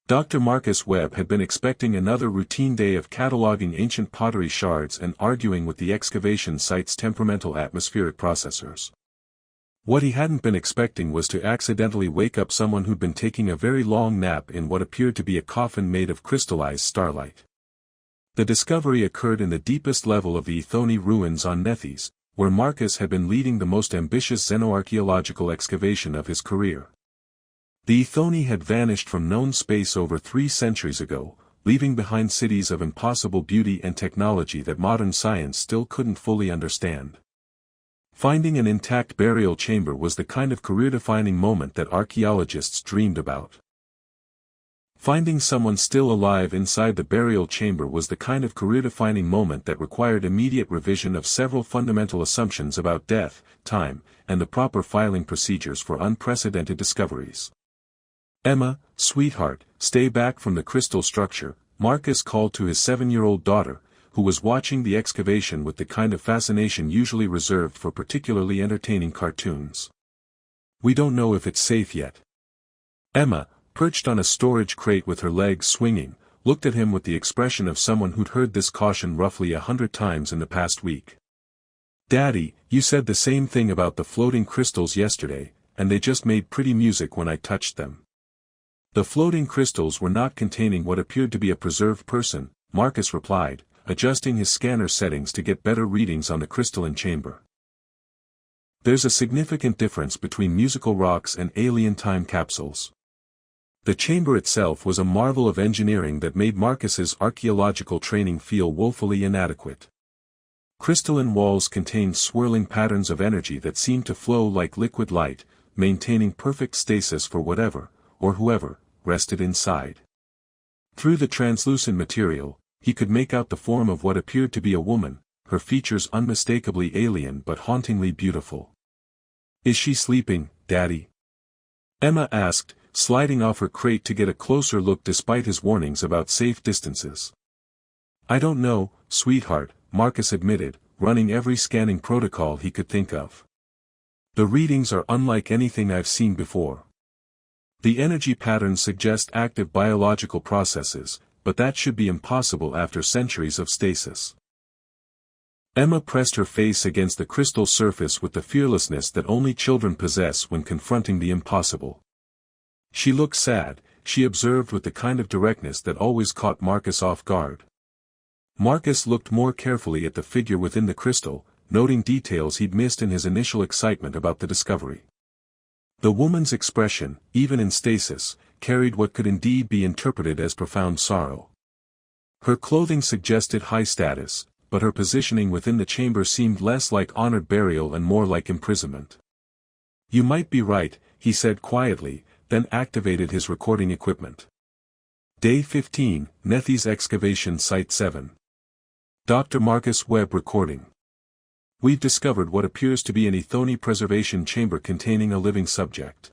Dr. Marcus Webb had been expecting another routine day of cataloging ancient pottery shards and arguing with the excavation site's temperamental atmospheric processors. What he hadn't been expecting was to accidentally wake up someone who'd been taking a very long nap in what appeared to be a coffin made of crystallized starlight. The discovery occurred in the deepest level of the Aethoni ruins on Nethys, where Marcus had been leading the most ambitious xenoarchaeological excavation of his career. The Aethoni had vanished from known space over 3 centuries ago, leaving behind cities of impossible beauty and technology that modern science still couldn't fully understand. Finding an intact burial chamber was the kind of career-defining moment that archaeologists dreamed about. Finding someone still alive inside the burial chamber was the kind of career-defining moment that required immediate revision of several fundamental assumptions about death, time, and the proper filing procedures for unprecedented discoveries. "Emma, sweetheart, stay back from the crystal structure," Marcus called to his 7-year-old daughter, who was watching the excavation with the kind of fascination usually reserved for particularly entertaining cartoons. "We don't know if it's safe yet." Emma, perched on a storage crate with her legs swinging, looked at him with the expression of someone who'd heard this caution roughly 100 times in the past week. "Daddy, you said the same thing about the floating crystals yesterday, and they just made pretty music when I touched them." "The floating crystals were not containing what appeared to be a preserved person," Marcus replied, adjusting his scanner settings to get better readings on the crystalline chamber. "There's a significant difference between musical rocks and alien time capsules." The chamber itself was a marvel of engineering that made Marcus's archaeological training feel woefully inadequate. Crystalline walls contained swirling patterns of energy that seemed to flow like liquid light, maintaining perfect stasis for whatever, or whoever, rested inside. Through the translucent material, he could make out the form of what appeared to be a woman, her features unmistakably alien but hauntingly beautiful. "Is she sleeping, Daddy?" Emma asked, sliding off her crate to get a closer look despite his warnings about safe distances. "I don't know, sweetheart," Marcus admitted, running every scanning protocol he could think of. "The readings are unlike anything I've seen before. The energy patterns suggest active biological processes, but that should be impossible after centuries of stasis." Emma pressed her face against the crystal surface with the fearlessness that only children possess when confronting the impossible. She looked sad, she observed with the kind of directness that always caught Marcus off guard. Marcus looked more carefully at the figure within the crystal, noting details he'd missed in his initial excitement about the discovery. The woman's expression, even in stasis, carried what could indeed be interpreted as profound sorrow. Her clothing suggested high status, but her positioning within the chamber seemed less like honored burial and more like imprisonment. "You might be right," he said quietly, then activated his recording equipment. Day 15, Nethys Excavation Site 7. Dr. Marcus Webb recording. "We've discovered what appears to be an Aethoni preservation chamber containing a living subject.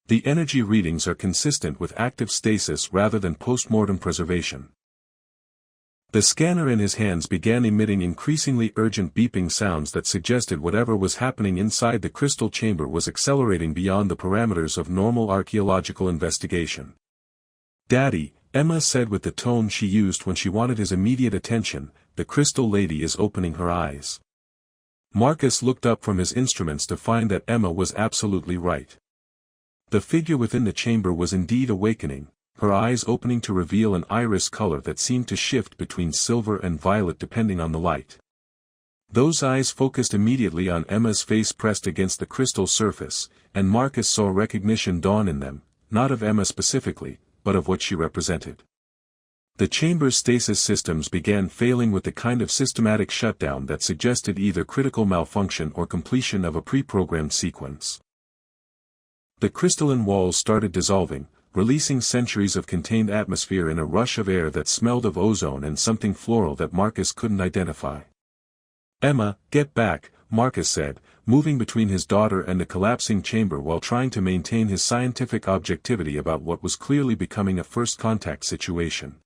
The energy readings are consistent with active stasis rather than post-mortem preservation." The scanner in his hands began emitting increasingly urgent beeping sounds that suggested whatever was happening inside the crystal chamber was accelerating beyond the parameters of normal archaeological investigation. "Daddy," Emma said with the tone she used when she wanted his immediate attention, "the crystal lady is opening her eyes." Marcus looked up from his instruments to find that Emma was absolutely right. The figure within the chamber was indeed awakening, her eyes opening to reveal an iris color that seemed to shift between silver and violet depending on the light. Those eyes focused immediately on Emma's face pressed against the crystal surface, and Marcus saw recognition dawn in them, not of Emma specifically, but of what she represented. The chamber's stasis systems began failing with the kind of systematic shutdown that suggested either critical malfunction or completion of a pre-programmed sequence. The crystalline walls started dissolving, releasing centuries of contained atmosphere in a rush of air that smelled of ozone and something floral that Marcus couldn't identify. "Emma, get back," Marcus said, moving between his daughter and the collapsing chamber while trying to maintain his scientific objectivity about what was clearly becoming a first-contact situation.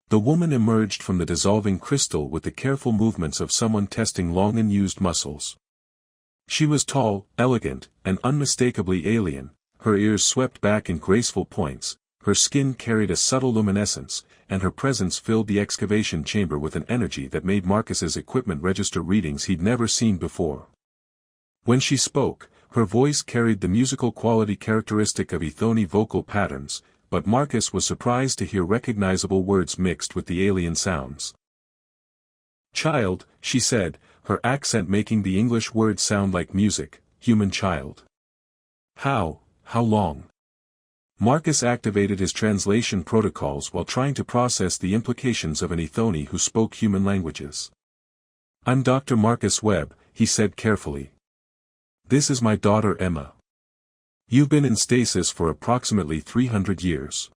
The woman emerged from the dissolving crystal with the careful movements of someone testing long-unused muscles. She was tall, elegant, and unmistakably alien, her ears swept back in graceful points, her skin carried a subtle luminescence, and her presence filled the excavation chamber with an energy that made Marcus's equipment register readings he'd never seen before. When she spoke, her voice carried the musical quality characteristic of Aethoni vocal patterns, but Marcus was surprised to hear recognizable words mixed with the alien sounds. "Child," she said, her accent making the English words sound like music, "human child." How long?" Marcus activated his translation protocols while trying to process the implications of an Aethoni who spoke human languages. "I'm Dr. Marcus Webb," he said carefully. "This is my daughter Emma. You've been in stasis for approximately 300 years.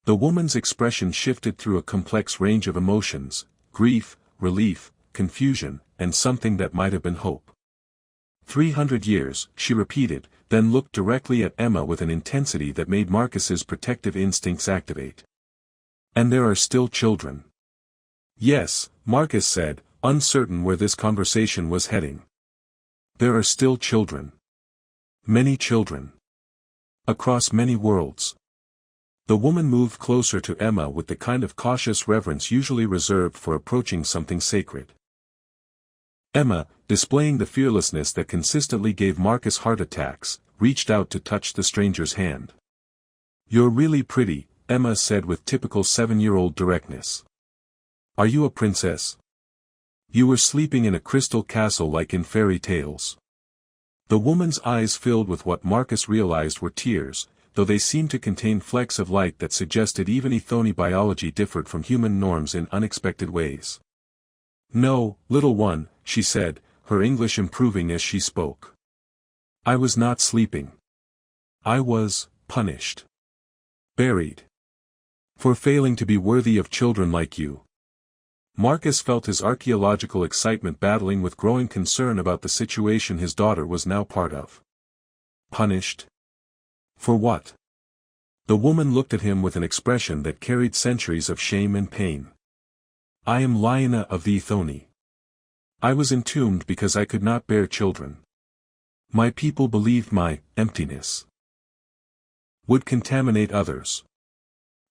The woman's expression shifted through a complex range of emotions: grief, relief, confusion, and something that might have been hope. 300 years, she repeated, then looked directly at Emma with an intensity that made Marcus's protective instincts activate. "And there are still children?" "Yes," Marcus said, uncertain where this conversation was heading. "There are still children. Many children. Across many worlds." The woman moved closer to Emma with the kind of cautious reverence usually reserved for approaching something sacred. Emma, displaying the fearlessness that consistently gave Marcus heart attacks, reached out to touch the stranger's hand. "You're really pretty," Emma said with typical 7-year-old directness. "Are you a princess? You were sleeping in a crystal castle like in fairy tales." The woman's eyes filled with what Marcus realized were tears, though they seemed to contain flecks of light that suggested even Aethoni biology differed from human norms in unexpected ways. "No, little one," she said, her English improving as she spoke. "I was not sleeping. I was punished. Buried. For failing to be worthy of children like you." Marcus felt his archaeological excitement battling with growing concern about the situation his daughter was now part of. Punished? For what? The woman looked at him with an expression that carried centuries of shame and pain. "I am Lyanna of the Aethoni. I was entombed because I could not bear children. My people believed my emptiness would contaminate others."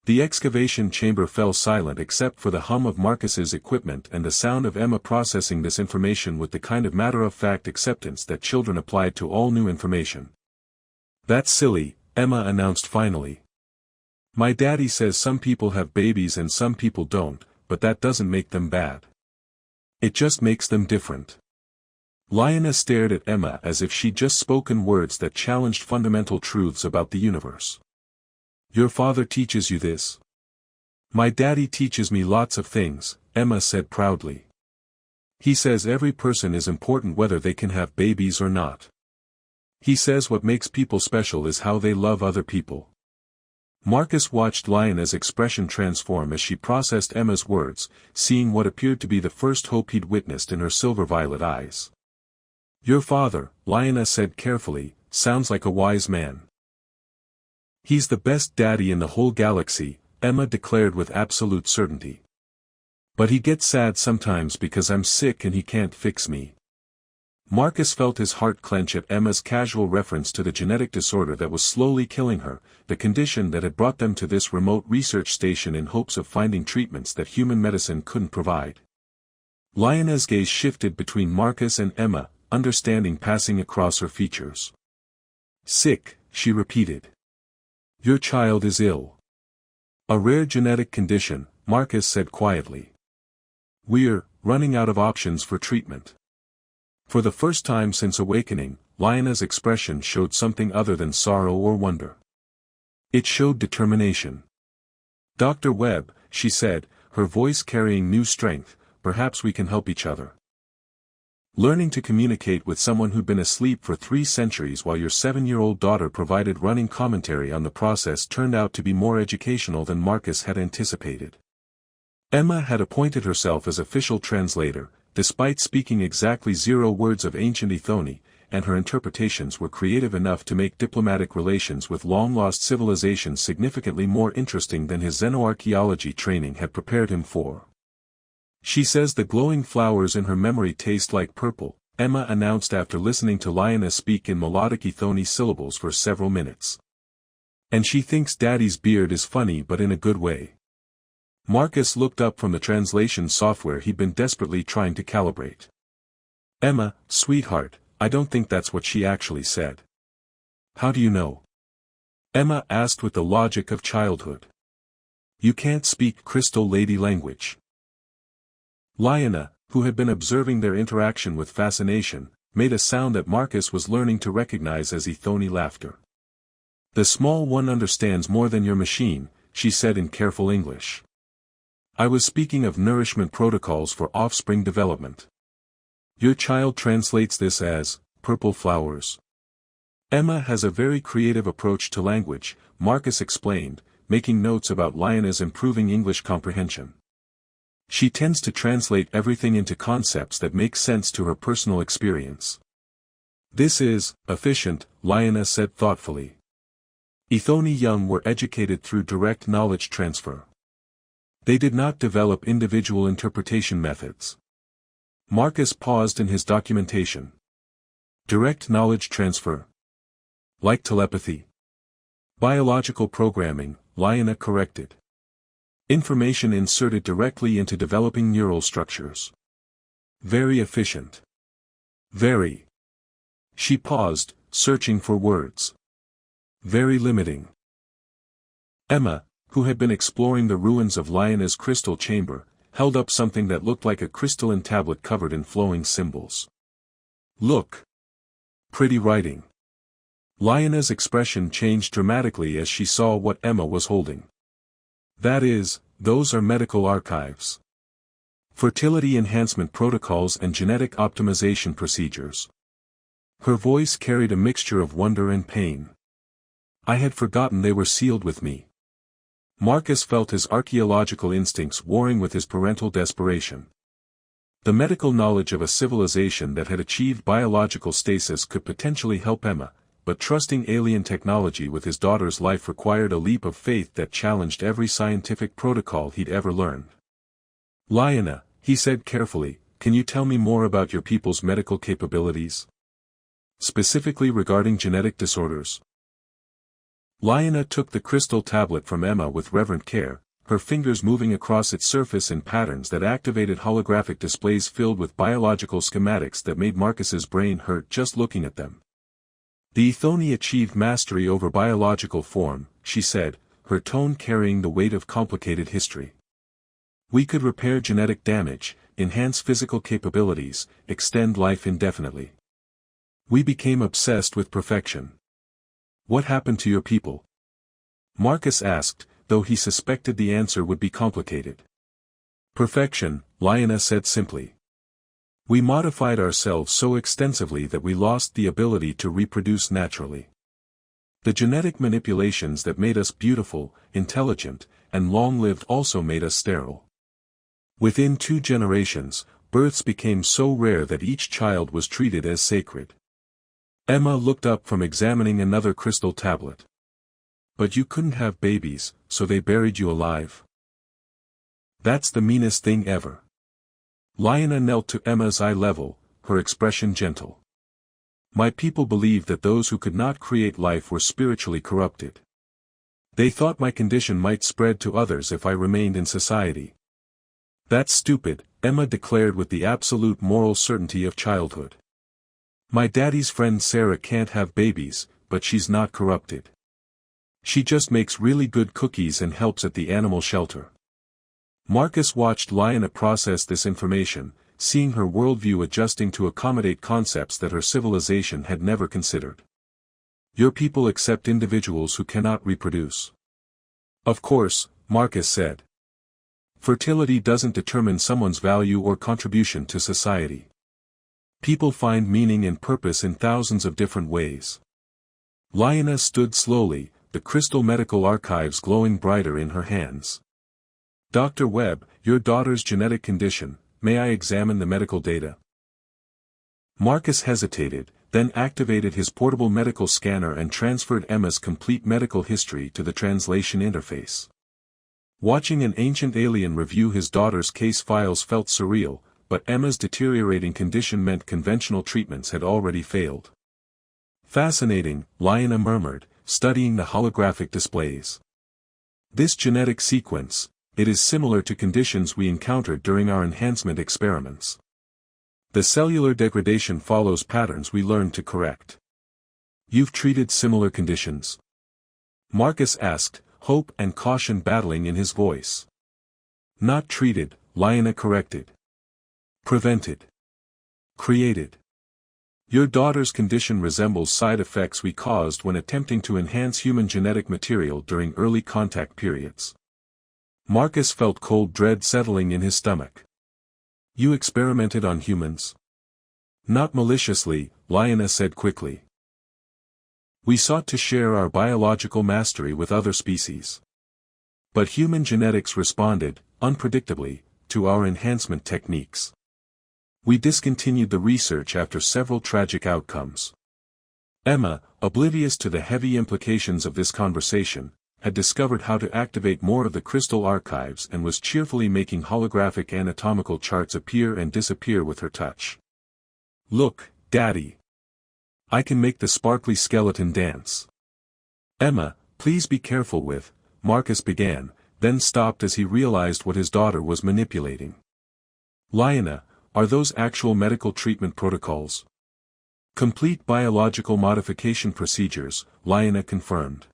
The excavation chamber fell silent except for the hum of Marcus's equipment and the sound of Emma processing this information with the kind of matter-of-fact acceptance that children applied to all new information. "That's silly," Emma announced finally. "My daddy says some people have babies and some people don't, but that doesn't make them bad. It just makes them different." Lyanna stared at Emma as if she'd just spoken words that challenged fundamental truths about the universe. "Your father teaches you this?" "My daddy teaches me lots of things," Emma said proudly. "He says every person is important whether they can have babies or not. He says what makes people special is how they love other people." Marcus watched Lyanna's expression transform as she processed Emma's words, seeing what appeared to be the first hope he'd witnessed in her silver-violet eyes. "Your father," Lyanna said carefully, "sounds like a wise man." "He's the best daddy in the whole galaxy," Emma declared with absolute certainty. "But he gets sad sometimes because I'm sick and he can't fix me." Marcus felt his heart clench at Emma's casual reference to the genetic disorder that was slowly killing her, the condition that had brought them to this remote research station in hopes of finding treatments that human medicine couldn't provide. Lyanna's gaze shifted between Marcus and Emma, understanding passing across her features. "Sick," she repeated. "Your child is ill." "A rare genetic condition," Marcus said quietly. "We're running out of options for treatment." For the first time since awakening, Lyanna's expression showed something other than sorrow or wonder. It showed determination. "Dr. Webb," she said, her voice carrying new strength, "perhaps we can help each other. Learning to communicate with someone who'd been asleep for 3 centuries while your 7-year-old daughter provided running commentary on the process turned out to be more educational than Marcus had anticipated." Emma had appointed herself as official translator, despite speaking exactly 0 words of ancient Aethoni, and her interpretations were creative enough to make diplomatic relations with long-lost civilizations significantly more interesting than his xenoarchaeology training had prepared him for. "She says the glowing flowers in her memory taste like purple," Emma announced after listening to Lyanna speak in melodic Aethoni syllables for several minutes. And she thinks Daddy's beard is funny but in a good way. Marcus looked up from the translation software he'd been desperately trying to calibrate. Emma, sweetheart, I don't think that's what she actually said. How do you know? Emma asked with the logic of childhood. You can't speak Crystal Lady language. Lyanna, who had been observing their interaction with fascination, made a sound that Marcus was learning to recognize as Aethoni laughter. The small one understands more than your machine, she said in careful English. I was speaking of nourishment protocols for offspring development. Your child translates this as, purple flowers. Emma has a very creative approach to language, Marcus explained, making notes about Lyanna's improving English comprehension. She tends to translate everything into concepts that make sense to her personal experience. This is efficient, Lyanna said thoughtfully. Aethoni young were educated through direct knowledge transfer. They did not develop individual interpretation methods. Marcus paused in his documentation. Direct knowledge transfer. Like telepathy. Biological programming, Lyanna corrected. Information inserted directly into developing neural structures. Very efficient. Very. She paused, searching for words. Very limiting. Emma, who had been exploring the ruins of Lyanna's crystal chamber, held up something that looked like a crystalline tablet covered in flowing symbols. Look. Pretty writing. Lyanna's expression changed dramatically as she saw what Emma was holding. That is, those are medical archives. Fertility enhancement protocols and genetic optimization procedures. Her voice carried a mixture of wonder and pain. I had forgotten they were sealed with me. Marcus felt his archaeological instincts warring with his parental desperation. The medical knowledge of a civilization that had achieved biological stasis could potentially help Emma, but trusting alien technology with his daughter's life required a leap of faith that challenged every scientific protocol he'd ever learned. Lyanna, he said carefully, can you tell me more about your people's medical capabilities? Specifically regarding genetic disorders. Lyanna took the crystal tablet from Emma with reverent care, her fingers moving across its surface in patterns that activated holographic displays filled with biological schematics that made Marcus's brain hurt just looking at them. The Aethoni achieved mastery over biological form, she said, her tone carrying the weight of complicated history. We could repair genetic damage, enhance physical capabilities, extend life indefinitely. We became obsessed with perfection. What happened to your people? Marcus asked, though he suspected the answer would be complicated. Perfection, Lyanna said simply. We modified ourselves so extensively that we lost the ability to reproduce naturally. The genetic manipulations that made us beautiful, intelligent, and long-lived also made us sterile. Within 2 generations, births became so rare that each child was treated as sacred. Emma looked up from examining another crystal tablet. But you couldn't have babies, so they buried you alive. That's the meanest thing ever. Lyanna knelt to Emma's eye level, her expression gentle. My people believed that those who could not create life were spiritually corrupted. They thought my condition might spread to others if I remained in society. That's stupid, Emma declared with the absolute moral certainty of childhood. My daddy's friend Sarah can't have babies, but she's not corrupted. She just makes really good cookies and helps at the animal shelter. Marcus watched Lyanna process this information, seeing her worldview adjusting to accommodate concepts that her civilization had never considered. Your people accept individuals who cannot reproduce. Of course, Marcus said. Fertility doesn't determine someone's value or contribution to society. People find meaning and purpose in thousands of different ways. Lyanna stood slowly, the crystal medical archives glowing brighter in her hands. Dr. Webb, your daughter's genetic condition, may I examine the medical data? Marcus hesitated, then activated his portable medical scanner and transferred Emma's complete medical history to the translation interface. Watching an ancient alien review his daughter's case files felt surreal, but Emma's deteriorating condition meant conventional treatments had already failed. Fascinating, Lyanna murmured, studying the holographic displays. This genetic sequence, it is similar to conditions we encountered during our enhancement experiments. The cellular degradation follows patterns we learned to correct. You've treated similar conditions? Marcus asked, hope and caution battling in his voice. Not treated, Lyanna corrected. Prevented. Created. Your daughter's condition resembles side effects we caused when attempting to enhance human genetic material during early contact periods. Marcus felt cold dread settling in his stomach. You experimented on humans? Not maliciously, Lyanna said quickly. We sought to share our biological mastery with other species. But human genetics responded, unpredictably, to our enhancement techniques. We discontinued the research after several tragic outcomes. Emma, oblivious to the heavy implications of this conversation, had discovered how to activate more of the crystal archives and was cheerfully making holographic anatomical charts appear and disappear with her touch. Look, Daddy. I can make the sparkly skeleton dance. Emma, please be careful with, Marcus began, then stopped as he realized what his daughter was manipulating. Lyanna, are those actual medical treatment protocols? Complete biological modification procedures, Lyanna confirmed.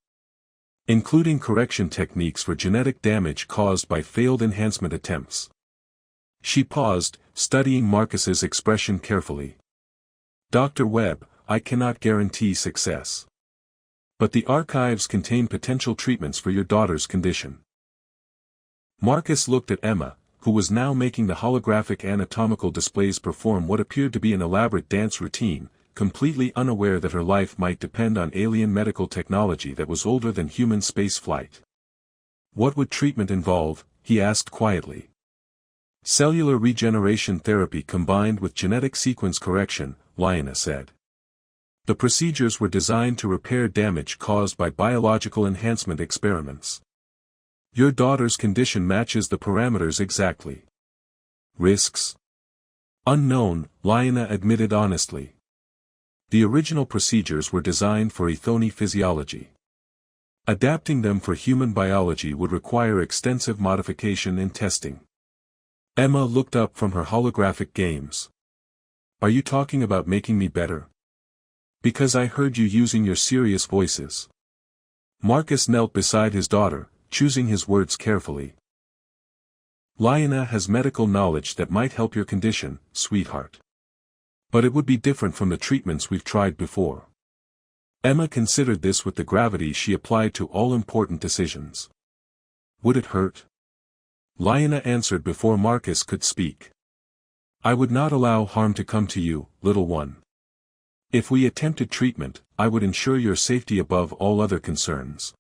Including correction techniques for genetic damage caused by failed enhancement attempts. She paused, studying Marcus's expression carefully. Dr. Webb, I cannot guarantee success. But the archives contain potential treatments for your daughter's condition. Marcus looked at Emma, who was now making the holographic anatomical displays perform what appeared to be an elaborate dance routine, completely unaware that her life might depend on alien medical technology that was older than human space flight. What would treatment involve? He asked quietly. Cellular regeneration therapy combined with genetic sequence correction, Lyanna said. The procedures were designed to repair damage caused by biological enhancement experiments. Your daughter's condition matches the parameters exactly. Risks? Unknown, Lyanna admitted honestly. The original procedures were designed for Aethoni physiology. Adapting them for human biology would require extensive modification and testing. Emma looked up from her holographic games. Are you talking about making me better? Because I heard you using your serious voices. Marcus knelt beside his daughter, choosing his words carefully. Lyanna has medical knowledge that might help your condition, sweetheart. But it would be different from the treatments we've tried before. Emma considered this with the gravity she applied to all important decisions. Would it hurt? Lyanna answered before Marcus could speak. I would not allow harm to come to you, little one. If we attempted treatment, I would ensure your safety above all other concerns.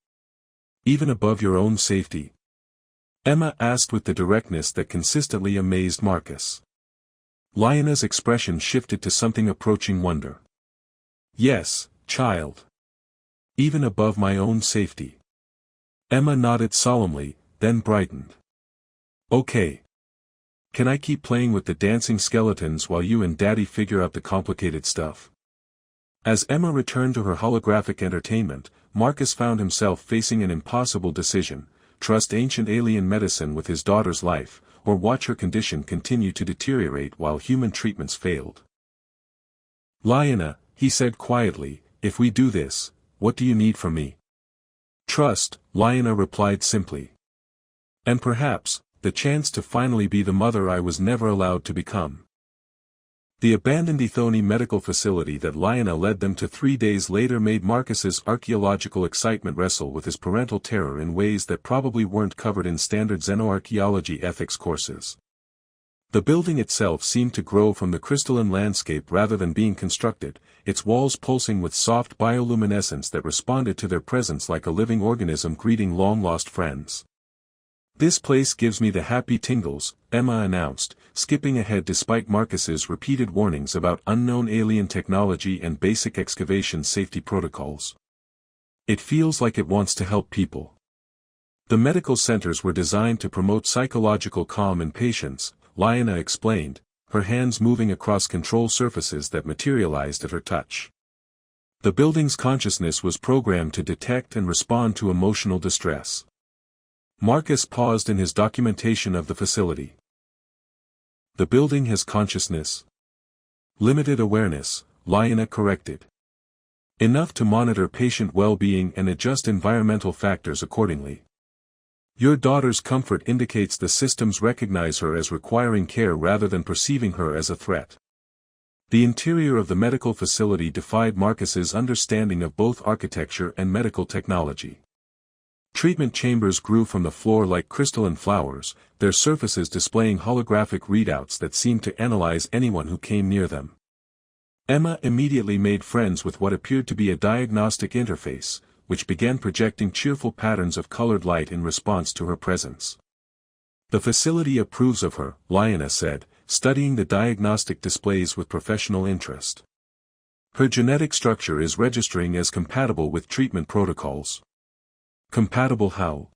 Even above your own safety? Emma asked with the directness that consistently amazed Marcus. Lyanna's expression shifted to something approaching wonder. Yes, child. Even above my own safety. Emma nodded solemnly, then brightened. Okay. Can I keep playing with the dancing skeletons while you and Daddy figure out the complicated stuff? As Emma returned to her holographic entertainment, Marcus found himself facing an impossible decision: trust ancient alien medicine with his daughter's life, or watch her condition continue to deteriorate while human treatments failed. Lyanna, he said quietly, if we do this, what do you need from me? Trust, Lyanna replied simply. And perhaps, the chance to finally be the mother I was never allowed to become. The abandoned Aethoni medical facility that Lyanna led them to 3 days later made Marcus's archaeological excitement wrestle with his parental terror in ways that probably weren't covered in standard xenoarchaeology ethics courses. The building itself seemed to grow from the crystalline landscape rather than being constructed, its walls pulsing with soft bioluminescence that responded to their presence like a living organism greeting long-lost friends. This place gives me the happy tingles, Emma announced, skipping ahead despite Marcus's repeated warnings about unknown alien technology and basic excavation safety protocols. It feels like it wants to help people. The medical centers were designed to promote psychological calm in patients, Lyanna explained, her hands moving across control surfaces that materialized at her touch. The building's consciousness was programmed to detect and respond to emotional distress. Marcus paused in his documentation of the facility. The building has consciousness. Limited awareness, Lyanna corrected. Enough to monitor patient well-being and adjust environmental factors accordingly. Your daughter's comfort indicates the systems recognize her as requiring care rather than perceiving her as a threat. The interior of the medical facility defied Marcus's understanding of both architecture and medical technology. Treatment chambers grew from the floor like crystalline flowers, their surfaces displaying holographic readouts that seemed to analyze anyone who came near them. Emma immediately made friends with what appeared to be a diagnostic interface, which began projecting cheerful patterns of colored light in response to her presence. The facility approves of her, Lyanna said, studying the diagnostic displays with professional interest. Her genetic structure is registering as compatible with treatment protocols. Compatible how?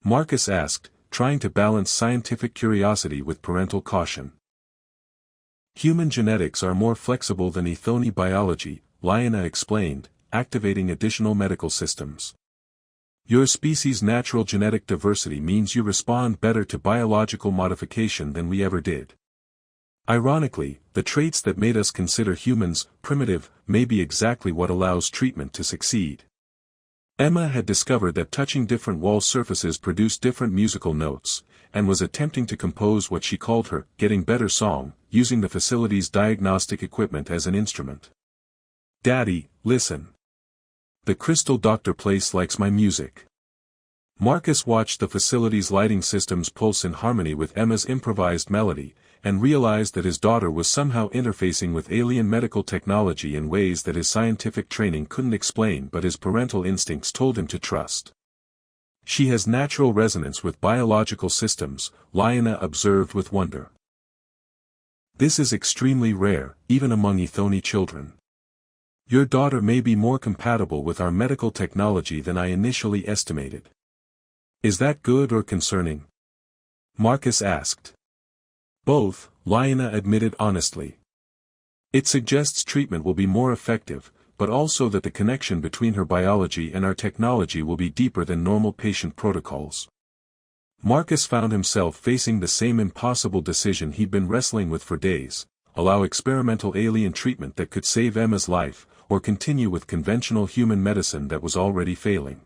Marcus asked, trying to balance scientific curiosity with parental caution. Human genetics are more flexible than Aethoni biology, Lyanna explained, activating additional medical systems. Your species' natural genetic diversity means you respond better to biological modification than we ever did. Ironically, the traits that made us consider humans primitive may be exactly what allows treatment to succeed. Emma had discovered that touching different wall surfaces produced different musical notes, and was attempting to compose what she called her getting better song, using the facility's diagnostic equipment as an instrument. Daddy, listen. The crystal doctor place likes my music. Marcus watched the facility's lighting systems pulse in harmony with Emma's improvised melody, and realized that his daughter was somehow interfacing with alien medical technology in ways that his scientific training couldn't explain but his parental instincts told him to trust. She has natural resonance with biological systems, Lyanna observed with wonder. This is extremely rare, even among Aethoni children. Your daughter may be more compatible with our medical technology than I initially estimated. Is that good or concerning? Marcus asked. Both, Lyanna admitted honestly. It suggests treatment will be more effective, but also that the connection between her biology and our technology will be deeper than normal patient protocols. Marcus found himself facing the same impossible decision he'd been wrestling with for days: allow experimental alien treatment that could save Emma's life, or continue with conventional human medicine that was already failing.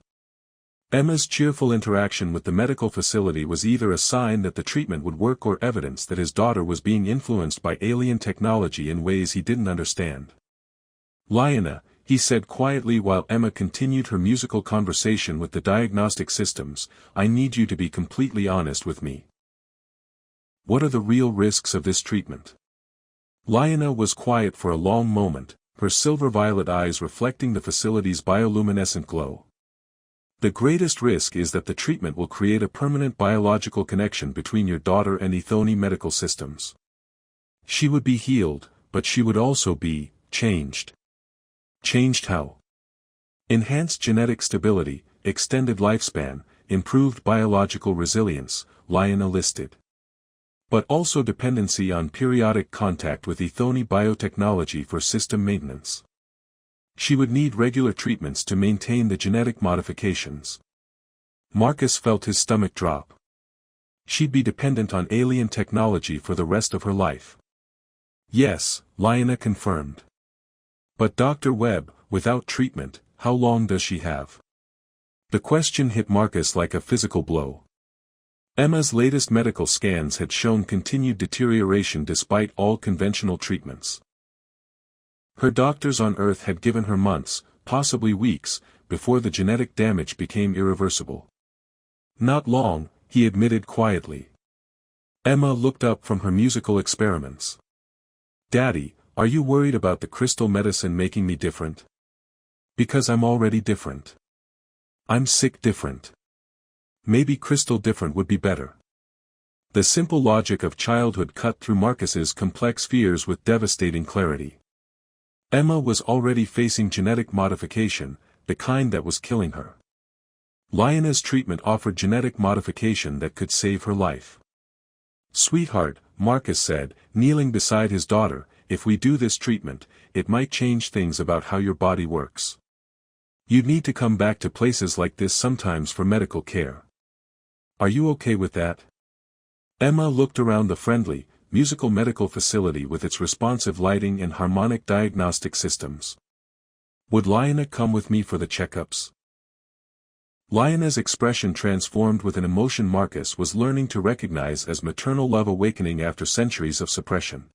Emma's cheerful interaction with the medical facility was either a sign that the treatment would work or evidence that his daughter was being influenced by alien technology in ways he didn't understand. Lyanna, he said quietly while Emma continued her musical conversation with the diagnostic systems, I need you to be completely honest with me. What are the real risks of this treatment? Lyanna was quiet for a long moment, her silver-violet eyes reflecting the facility's bioluminescent glow. The greatest risk is that the treatment will create a permanent biological connection between your daughter and Aethoni medical systems. She would be healed, but she would also be changed. Changed how? Enhanced genetic stability, extended lifespan, improved biological resilience, Lyanna listed. But also dependency on periodic contact with Aethoni biotechnology for system maintenance. She would need regular treatments to maintain the genetic modifications. Marcus felt his stomach drop. She'd be dependent on alien technology for the rest of her life. Yes, Lyanna confirmed. But Dr. Webb, without treatment, how long does she have? The question hit Marcus like a physical blow. Emma's latest medical scans had shown continued deterioration despite all conventional treatments. Her doctors on Earth had given her months, possibly weeks, before the genetic damage became irreversible. Not long, he admitted quietly. Emma looked up from her musical experiments. Daddy, are you worried about the crystal medicine making me different? Because I'm already different. I'm sick different. Maybe crystal different would be better. The simple logic of childhood cut through Marcus's complex fears with devastating clarity. Emma was already facing genetic modification, the kind that was killing her. Lyanna's treatment offered genetic modification that could save her life. Sweetheart, Marcus said, kneeling beside his daughter, if we do this treatment, it might change things about how your body works. You'd need to come back to places like this sometimes for medical care. Are you okay with that? Emma looked around the friendly, musical medical facility with its responsive lighting and harmonic diagnostic systems. Would Lyanna come with me for the checkups? Lyanna's expression transformed with an emotion Marcus was learning to recognize as maternal love awakening after centuries of suppression.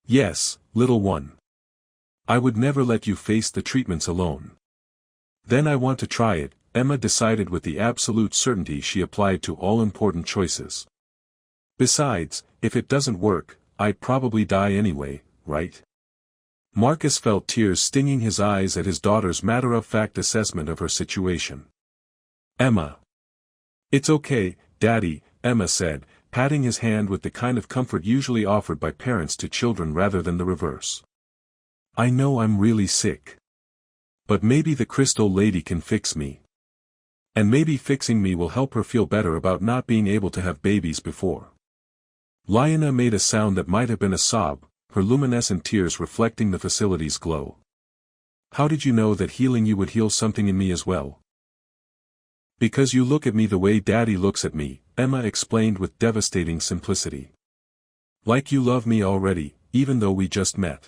Yes, little one. I would never let you face the treatments alone. Then I want to try it, Emma decided with the absolute certainty she applied to all important choices. Besides, if it doesn't work, I'd probably die anyway, right? Marcus felt tears stinging his eyes at his daughter's matter-of-fact assessment of her situation. Emma. It's okay, Daddy, Emma said, patting his hand with the kind of comfort usually offered by parents to children rather than the reverse. I know I'm really sick. But maybe the crystal lady can fix me. And maybe fixing me will help her feel better about not being able to have babies before. Lyanna made a sound that might have been a sob, her luminescent tears reflecting the facility's glow. How did you know that healing you would heal something in me as well? Because you look at me the way Daddy looks at me, Emma explained with devastating simplicity. Like you love me already, even though we just met.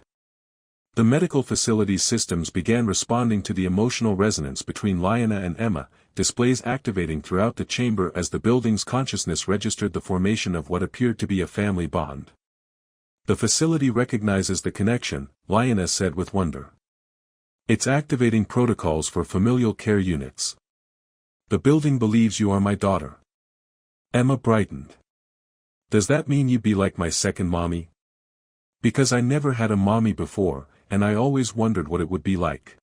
The medical facility's systems began responding to the emotional resonance between Lyanna and Emma, displays activating throughout the chamber as the building's consciousness registered the formation of what appeared to be a family bond. The facility recognizes the connection, Lyanna said with wonder. It's activating protocols for familial care units. The building believes you are my daughter. Emma brightened. Does that mean you'd be like my second mommy? Because I never had a mommy before, and I always wondered what it would be like.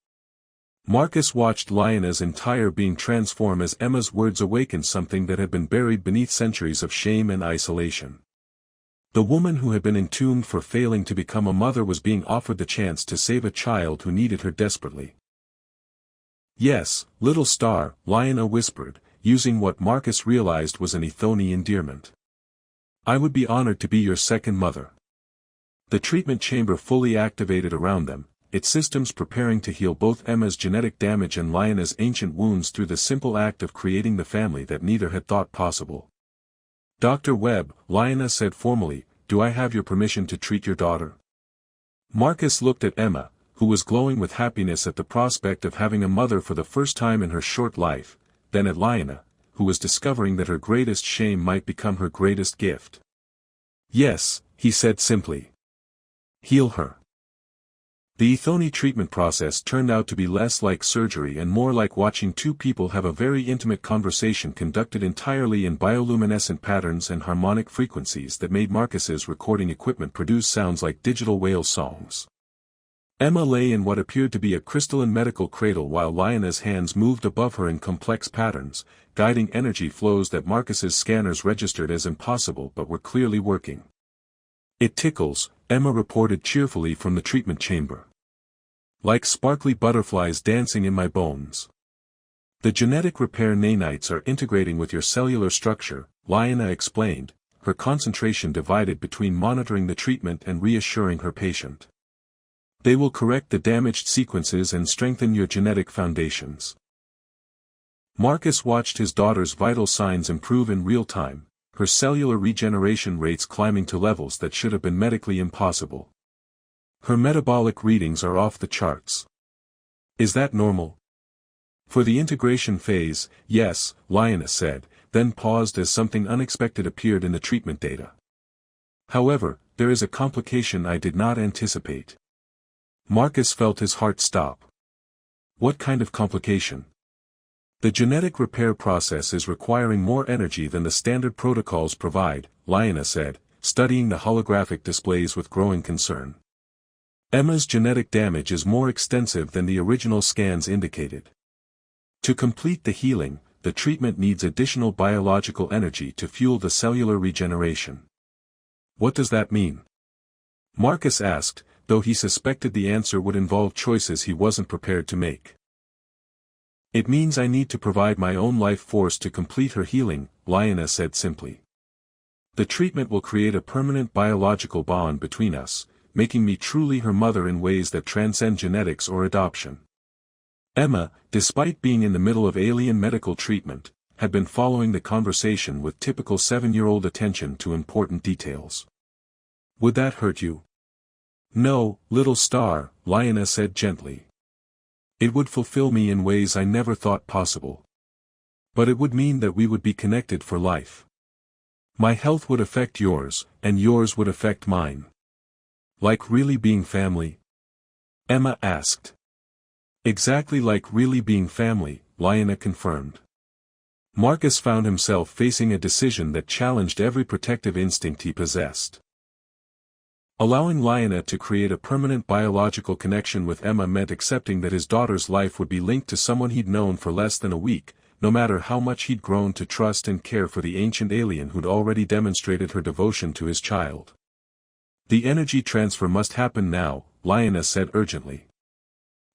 Marcus watched Lyanna's entire being transform as Emma's words awakened something that had been buried beneath centuries of shame and isolation. The woman who had been entombed for failing to become a mother was being offered the chance to save a child who needed her desperately. Yes, little star, Lyanna whispered, using what Marcus realized was an Aethoni endearment. I would be honored to be your second mother. The treatment chamber fully activated around them, its systems preparing to heal both Emma's genetic damage and Lyanna's ancient wounds through the simple act of creating the family that neither had thought possible. Dr. Webb, Lyanna said formally, do I have your permission to treat your daughter? Marcus looked at Emma, who was glowing with happiness at the prospect of having a mother for the first time in her short life, then at Lyanna, who was discovering that her greatest shame might become her greatest gift. Yes, he said simply. Heal her. The Aethoni treatment process turned out to be less like surgery and more like watching two people have a very intimate conversation conducted entirely in bioluminescent patterns and harmonic frequencies that made Marcus's recording equipment produce sounds like digital whale songs. Emma lay in what appeared to be a crystalline medical cradle while Lyanna's hands moved above her in complex patterns, guiding energy flows that Marcus's scanners registered as impossible but were clearly working. It tickles, Emma reported cheerfully from the treatment chamber. Like sparkly butterflies dancing in my bones. The genetic repair nanites are integrating with your cellular structure, Lyanna explained, her concentration divided between monitoring the treatment and reassuring her patient. They will correct the damaged sequences and strengthen your genetic foundations. Marcus watched his daughter's vital signs improve in real time, her cellular regeneration rates climbing to levels that should have been medically impossible. Her metabolic readings are off the charts. Is that normal? For the integration phase, yes, Lyanna said, then paused as something unexpected appeared in the treatment data. However, there is a complication I did not anticipate. Marcus felt his heart stop. What kind of complication? The genetic repair process is requiring more energy than the standard protocols provide, Lyanna said, studying the holographic displays with growing concern. Emma's genetic damage is more extensive than the original scans indicated. To complete the healing, the treatment needs additional biological energy to fuel the cellular regeneration. What does that mean? Marcus asked, though he suspected the answer would involve choices he wasn't prepared to make. It means I need to provide my own life force to complete her healing, Lyanna said simply. The treatment will create a permanent biological bond between us, making me truly her mother in ways that transcend genetics or adoption. Emma, despite being in the middle of alien medical treatment, had been following the conversation with typical 7-year-old attention to important details. "Would that hurt you?" "No, little star," Lyanna said gently. "It would fulfill me in ways I never thought possible. But it would mean that we would be connected for life. My health would affect yours, and yours would affect mine." "Like really being family?" Emma asked. "Exactly like really being family," Lyanna confirmed. Marcus found himself facing a decision that challenged every protective instinct he possessed. Allowing Lyanna to create a permanent biological connection with Emma meant accepting that his daughter's life would be linked to someone he'd known for less than a week, no matter how much he'd grown to trust and care for the ancient alien who'd already demonstrated her devotion to his child. "The energy transfer must happen now," Lyanna said urgently.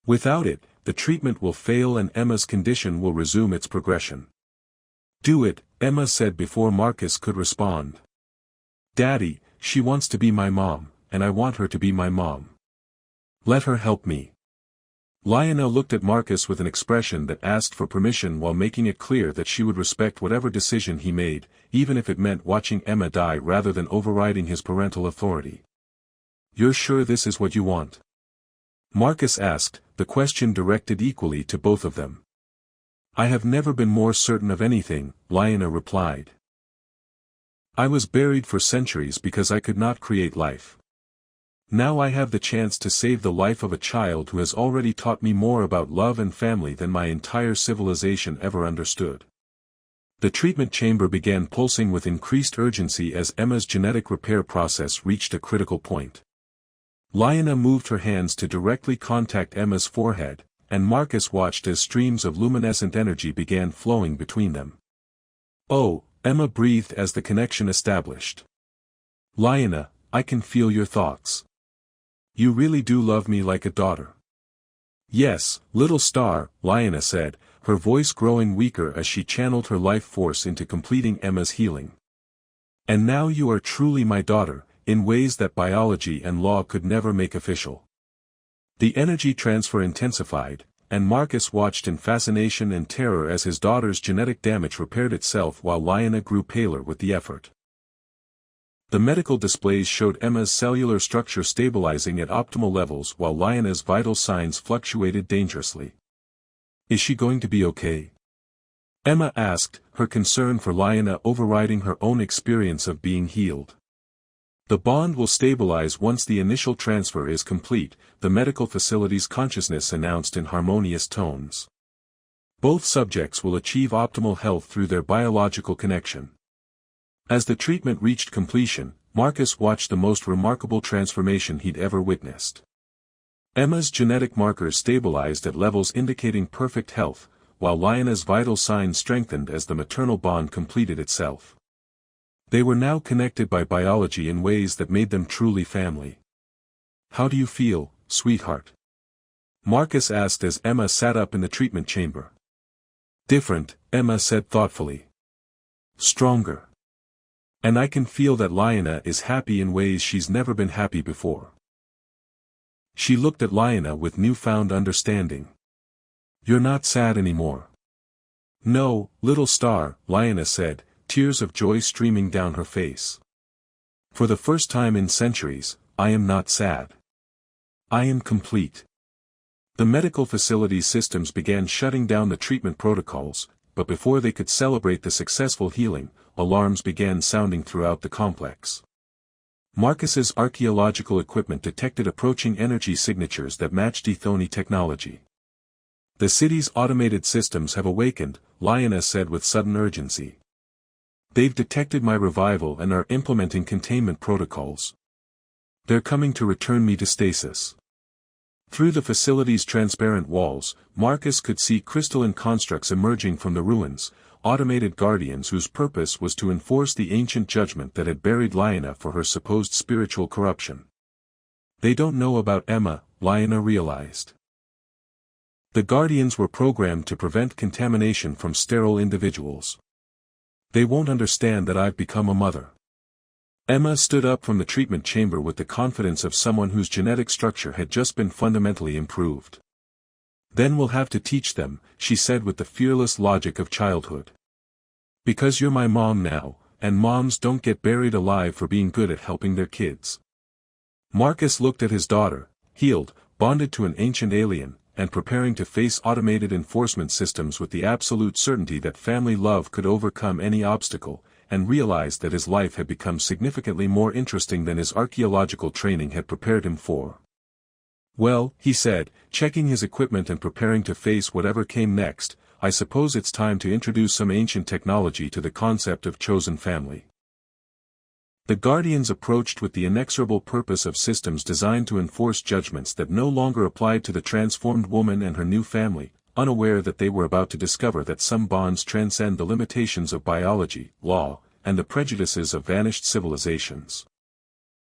"Without it, the treatment will fail and Emma's condition will resume its progression." "Do it," Emma said before Marcus could respond. "Daddy, she wants to be my mom, and I want her to be my mom. Let her help me." Lyanna looked at Marcus with an expression that asked for permission while making it clear that she would respect whatever decision he made, even if it meant watching Emma die rather than overriding his parental authority. "You're sure this is what you want?" Marcus asked, the question directed equally to both of them. "I have never been more certain of anything," Lyanna replied. "I was buried for centuries because I could not create life. Now I have the chance to save the life of a child who has already taught me more about love and family than my entire civilization ever understood." The treatment chamber began pulsing with increased urgency as Emma's genetic repair process reached a critical point. Lyanna moved her hands to directly contact Emma's forehead, and Marcus watched as streams of luminescent energy began flowing between them. "Oh," Emma breathed as the connection established. "Lyanna, I can feel your thoughts. You really do love me like a daughter." "Yes, little star," Lyanna said, her voice growing weaker as she channeled her life force into completing Emma's healing. "And now you are truly my daughter, in ways that biology and law could never make official." The energy transfer intensified, and Marcus watched in fascination and terror as his daughter's genetic damage repaired itself while Lyanna grew paler with the effort. The medical displays showed Emma's cellular structure stabilizing at optimal levels while Lyanna's vital signs fluctuated dangerously. "Is she going to be okay?" Emma asked, her concern for Lyanna overriding her own experience of being healed. "The bond will stabilize once the initial transfer is complete," the medical facility's consciousness announced in harmonious tones. "Both subjects will achieve optimal health through their biological connection." As the treatment reached completion, Marcus watched the most remarkable transformation he'd ever witnessed. Emma's genetic markers stabilized at levels indicating perfect health, while Lyanna's vital signs strengthened as the maternal bond completed itself. They were now connected by biology in ways that made them truly family. "How do you feel, sweetheart?" Marcus asked as Emma sat up in the treatment chamber. "Different," Emma said thoughtfully. "Stronger. And I can feel that Lyanna is happy in ways she's never been happy before." She looked at Lyanna with newfound understanding. "You're not sad anymore." "No, little star," Lyanna said, tears of joy streaming down her face. "For the first time in centuries, I am not sad. I am complete." The medical facility's systems began shutting down the treatment protocols, but before they could celebrate the successful healing, alarms began sounding throughout the complex. Marcus's archaeological equipment detected approaching energy signatures that matched Aethoni technology. "The city's automated systems have awakened," Lyanna said with sudden urgency. "They've detected my revival and are implementing containment protocols. They're coming to return me to stasis." Through the facility's transparent walls, Marcus could see crystalline constructs emerging from the ruins, automated guardians whose purpose was to enforce the ancient judgment that had buried Lyanna for her supposed spiritual corruption. "They don't know about Emma," Lyanna realized. "The guardians were programmed to prevent contamination from sterile individuals. They won't understand that I've become a mother. Emma stood up from the treatment chamber with the confidence of someone whose genetic structure had just been fundamentally improved. Then we'll have to teach them, she said with the fearless logic of childhood. Because you're my mom now, and moms don't get buried alive for being good at helping their kids. Marcus looked at his daughter, healed, bonded to an ancient alien, and preparing to face automated enforcement systems with the absolute certainty that family love could overcome any obstacle, and realized that his life had become significantly more interesting than his archaeological training had prepared him for. Well, he said, checking his equipment and preparing to face whatever came next, I suppose it's time to introduce some ancient technology to the concept of chosen family. The Guardians approached with the inexorable purpose of systems designed to enforce judgments that no longer applied to the transformed woman and her new family, unaware that they were about to discover that some bonds transcend the limitations of biology, law, and the prejudices of vanished civilizations.